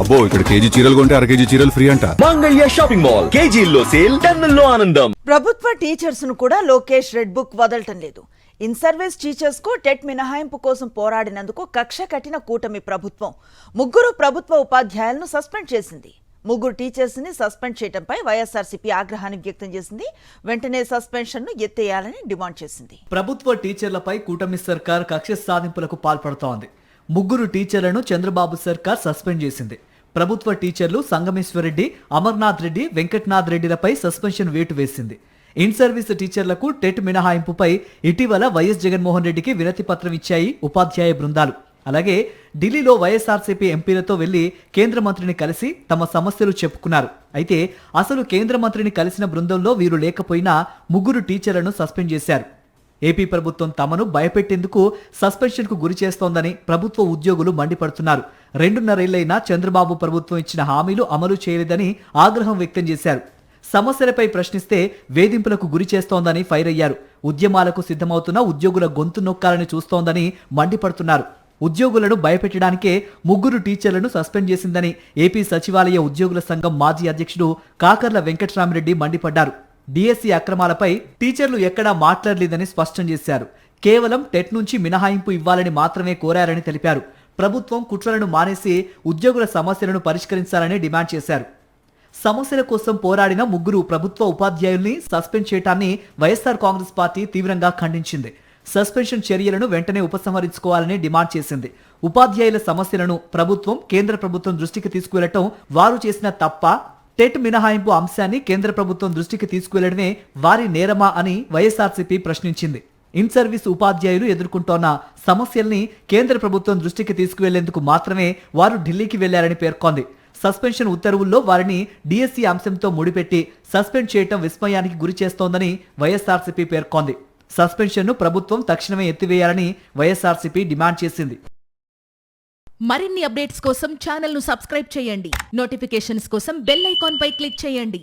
అబ్బో ఇక్కడ కేజీ చీరలు కొంటే అర కేజీ చీరలు ఫ్రీ అంట. మంగళ్య షాపింగ్ మాల్ కేజీల్లో సేల్, టన్నుల్లో ఆనందం. ప్రభుత్వ టీచర్స్ ను కూడా లోకేష్ రెడ్ బుక్ వదలటం లేదు. ఇన్ సర్వీస్ టీచర్స్ కు టెట్ మినహాయింపు కోసం పోరాడినందుకు కక్ష కట్టిన కూటమి ప్రభుత్వం 3 ప్రభుత్వ ఉపాధ్యాయులను సస్పెండ్ చేసింది. 3 టీచర్స్ ని సస్పెండ్ చేయడంపై వైఎస్ఆర్సీపీ ఆగ్రహాన్ని వ్యక్తం చేసింది. వెంటనే సస్పెన్షన్ ను ఎత్తేయాలని డిమాండ్ చేసింది. ప్రభుత్వ టీచర్లపై కూటమి సర్కార్ కక్ష సాధింపులకు పాల్పడుతోంది. 3 టీచర్లను చంద్రబాబు సర్కార్ సస్పెండ్ చేసింది. ప్రభుత్వ టీచర్లు సంగమేశ్వరరెడ్డి, అమర్నాథ్ రెడ్డి, వెంకట్నాథ్ రెడ్డిలపై సస్పెన్షన్ వేటు వేసింది. ఇన్ సర్వీస్ టీచర్లకు టెట్ మినహాయింపుపై ఇటీవల వైఎస్ జగన్మోహన్ రెడ్డికి వినతి పత్రం ఇచ్చాయి ఉపాధ్యాయ బృందాలు. అలాగే ఢిల్లీలో వైఎస్ఆర్సీపీ ఎంపీలతో వెళ్లి కేంద్ర మంత్రిని కలిసి తమ సమస్యలు చెప్పుకున్నారు. అయితే అసలు కేంద్ర మంత్రిని కలిసిన బృందంలో వీరు లేకపోయినా 3 టీచర్లను సస్పెండ్ చేశారు. ఏపీ ప్రభుత్వం తమను భయపెట్టేందుకు సస్పెన్షన్కు గురి చేస్తోందని ప్రభుత్వ ఉద్యోగులు మండిపడుతున్నారు. 2.5 ఏళ్లైనా చంద్రబాబు ప్రభుత్వం ఇచ్చిన హామీలు అమలు చేయలేదని ఆగ్రహం వ్యక్తం చేశారు. సమస్యలపై ప్రశ్నిస్తే వేధింపులకు గురి చేస్తోందని ఫైర్ అయ్యారు. ఉద్యమాలకు సిద్ధమవుతున్న ఉద్యోగుల గొంతు నొక్కాలని చూస్తోందని మండిపడుతున్నారు. ఉద్యోగులను భయపెట్టడానికే 3 టీచర్లను సస్పెండ్ చేసిందని ఏపీ సచివాలయ ఉద్యోగుల సంఘం మాజీ అధ్యక్షుడు కాకర్ల వెంకట్రామిరెడ్డి మండిపడ్డారు. డిఎస్సి అక్రమాలపై టీచర్లు ఎక్కడా మాట్లాడలేదని స్పష్టం చేశారు. కేవలం టెట్ నుంచి మినహాయింపు ఇవ్వాలని మాత్రమే కోరారని తెలిపారు. ప్రభుత్వం కుట్రలను మానేసి ఉద్యోగుల సమస్యలను పరిష్కరించాలని డిమాండ్ చేశారు. సమస్యల కోసం పోరాడిన 3 ప్రభుత్వ ఉపాధ్యాయుల్ని సస్పెండ్ చేయడాన్ని వైఎస్ఆర్ కాంగ్రెస్ పార్టీ తీవ్రంగా ఖండించింది. సస్పెన్షన్ చర్యలను వెంటనే ఉపసంహరించుకోవాలని డిమాండ్ చేసింది. ఉపాధ్యాయుల సమస్యలను ప్రభుత్వం, కేంద్ర ప్రభుత్వం దృష్టికి తీసుకువెళ్లటం వారు చేసిన తప్ప, టెట్ మినహాయింపు అంశాన్ని కేంద్ర ప్రభుత్వం దృష్టికి తీసుకువెళ్లడమే వారి నేరమా అని వైఎస్ఆర్సీపీ ప్రశ్నించింది. ఇన్ సర్వీస్ ఉపాధ్యాయులు ఎదుర్కొంటోన్న సమస్యల్ని కేంద్ర ప్రభుత్వం దృష్టికి తీసుకువెళ్లేందుకు మాత్రమే వారు ఢిల్లీకి వెళ్లారని పేర్కొంది. సస్పెన్షన్ ఉత్తర్వుల్లో వారిని డిఎస్సి అంశంతో ముడిపెట్టి సస్పెండ్ చేయటం విస్మయానికి గురి చేస్తోందని వైఎస్ఆర్సీపీ పేర్కొంది. సస్పెన్షన్ను ప్రభుత్వం తక్షణమే ఎత్తివేయాలని వైఎస్ఆర్సీపీ డిమాండ్ చేసింది. మరిన్ని అప్డేట్స్ కోసం ఛానల్ ను సబ్స్క్రైబ్ చేయండి. నోటిఫికేషన్స్ కోసం బెల్ ఐకాన్ పై క్లిక్ చేయండి.